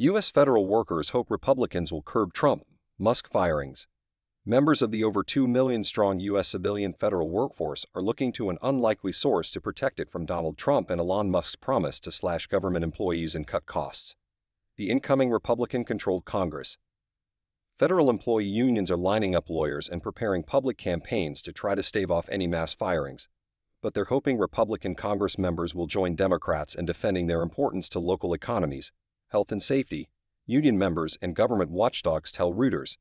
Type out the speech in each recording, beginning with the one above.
U.S. federal workers hope Republicans will curb Trump, Musk firings. Members of the over 2 million strong U.S. civilian federal workforce are looking to an unlikely source to protect it from Donald Trump and Elon Musk's promise to slash government employees and cut costs. The incoming Republican-controlled Congress. Federal employee unions are lining up lawyers and preparing public campaigns to try to stave off any mass firings, but they're hoping Republican Congress members will join Democrats in defending their importance to local economies, health and safety, union members and government watchdogs tell Reuters.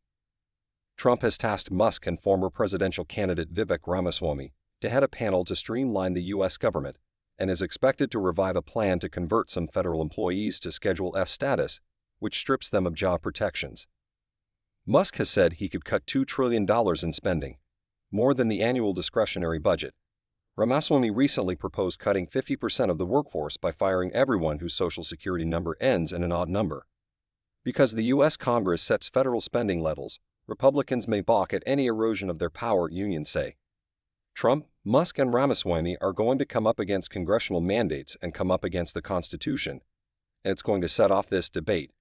Trump has tasked Musk and former presidential candidate Vivek Ramaswamy to head a panel to streamline the U.S. government and is expected to revive a plan to convert some federal employees to Schedule F status, which strips them of job protections. Musk has said he could cut $2 trillion in spending, more than the annual discretionary budget. Ramaswamy recently proposed cutting 50% of the workforce by firing everyone whose Social Security number ends in an odd number. Because the U.S. Congress sets federal spending levels, Republicans may balk at any erosion of their power, unions say. Trump, Musk, and Ramaswamy are going to come up against congressional mandates and come up against the Constitution, and it's going to set off this debate.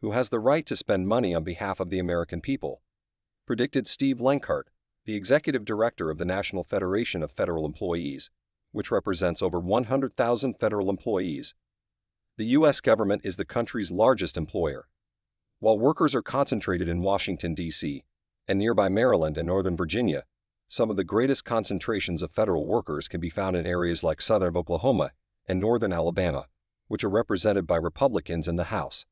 Who has the right to spend money on behalf of the American people? Predicted Steve Lenkart, the executive director of the National Federation of Federal Employees, which represents over 100,000 federal employees. The U.S. government is the country's largest employer. While workers are concentrated in Washington, D.C., and nearby Maryland and Northern Virginia, some of the greatest concentrations of federal workers can be found in areas like southern Oklahoma and northern Alabama, which are represented by Republicans in the House.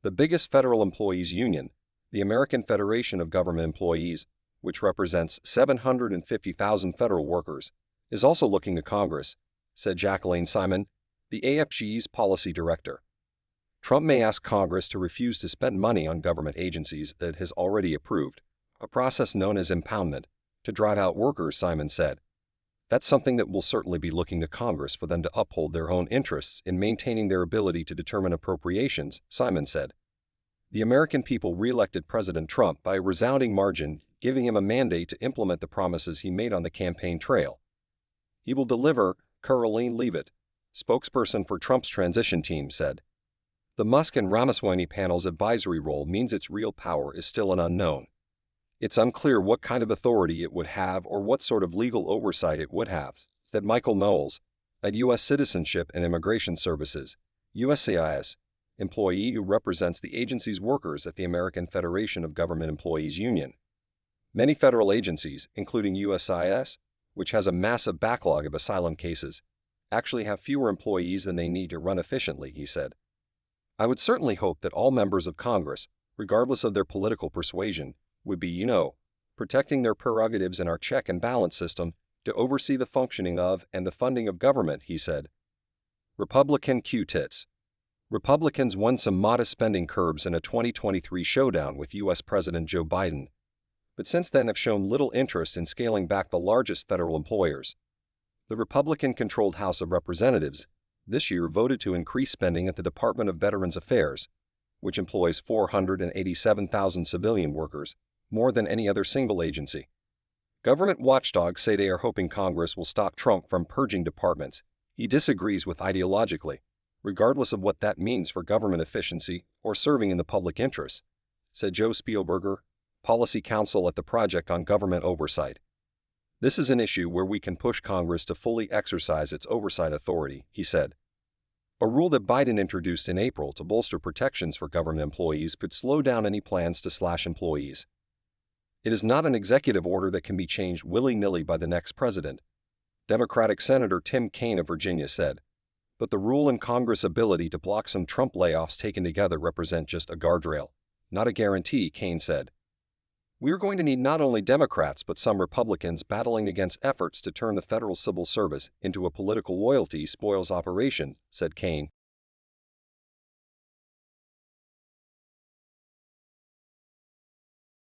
The biggest federal employees union, the American Federation of Government Employees, which represents 750,000 federal workers, is also looking to Congress, said Jacqueline Simon, the AFG's policy director. Trump may ask Congress to refuse to spend money on government agencies that it has already approved, a process known as impoundment, to drive out workers, Simon said. That's something that we'll certainly be looking to Congress for them to uphold their own interests in maintaining their ability to determine appropriations, Simon said. The American people re-elected President Trump by a resounding margin, giving him a mandate to implement the promises he made on the campaign trail. He will deliver, Caroline Leavitt, spokesperson for Trump's transition team, said. The Musk and Ramaswamy panel's advisory role means its real power is still an unknown. It's unclear what kind of authority it would have or what sort of legal oversight it would have, said Michael Knowles, at U.S. Citizenship and Immigration Services, USCIS, employee who represents the agency's workers at the American Federation of Government Employees Union. Many federal agencies, including USCIS, which has a massive backlog of asylum cases, actually have fewer employees than they need to run efficiently, he said. I would certainly hope that all members of Congress, regardless of their political persuasion, would be, protecting their prerogatives in our check and balance system to oversee the functioning of and the funding of government, he said. Republican Q-tits. Republicans won some modest spending curbs in a 2023 showdown with U.S. President Joe Biden, but since then have shown little interest in scaling back the largest federal employers. The Republican-controlled House of Representatives this year voted to increase spending at the Department of Veterans Affairs, which employs 487,000 civilian workers, more than any other single agency. Government watchdogs say they are hoping Congress will stop Trump from purging departments he disagrees with ideologically, regardless of what that means for government efficiency or serving in the public interest, said Joe Spielberger, policy counsel at the Project on Government Oversight. This is an issue where we can push Congress to fully exercise its oversight authority, he said. A rule that Biden introduced in April to bolster protections for government employees could slow down any plans to slash employees. It is not an executive order that can be changed willy-nilly by the next president, Democratic Senator Tim Kaine of Virginia said, but the rule and Congress' ability to block some Trump layoffs taken together represent just a guardrail, not a guarantee, Kaine said. We are going to need not only Democrats but some Republicans battling against efforts to turn the federal civil service into a political loyalty spoils operation, said Kaine.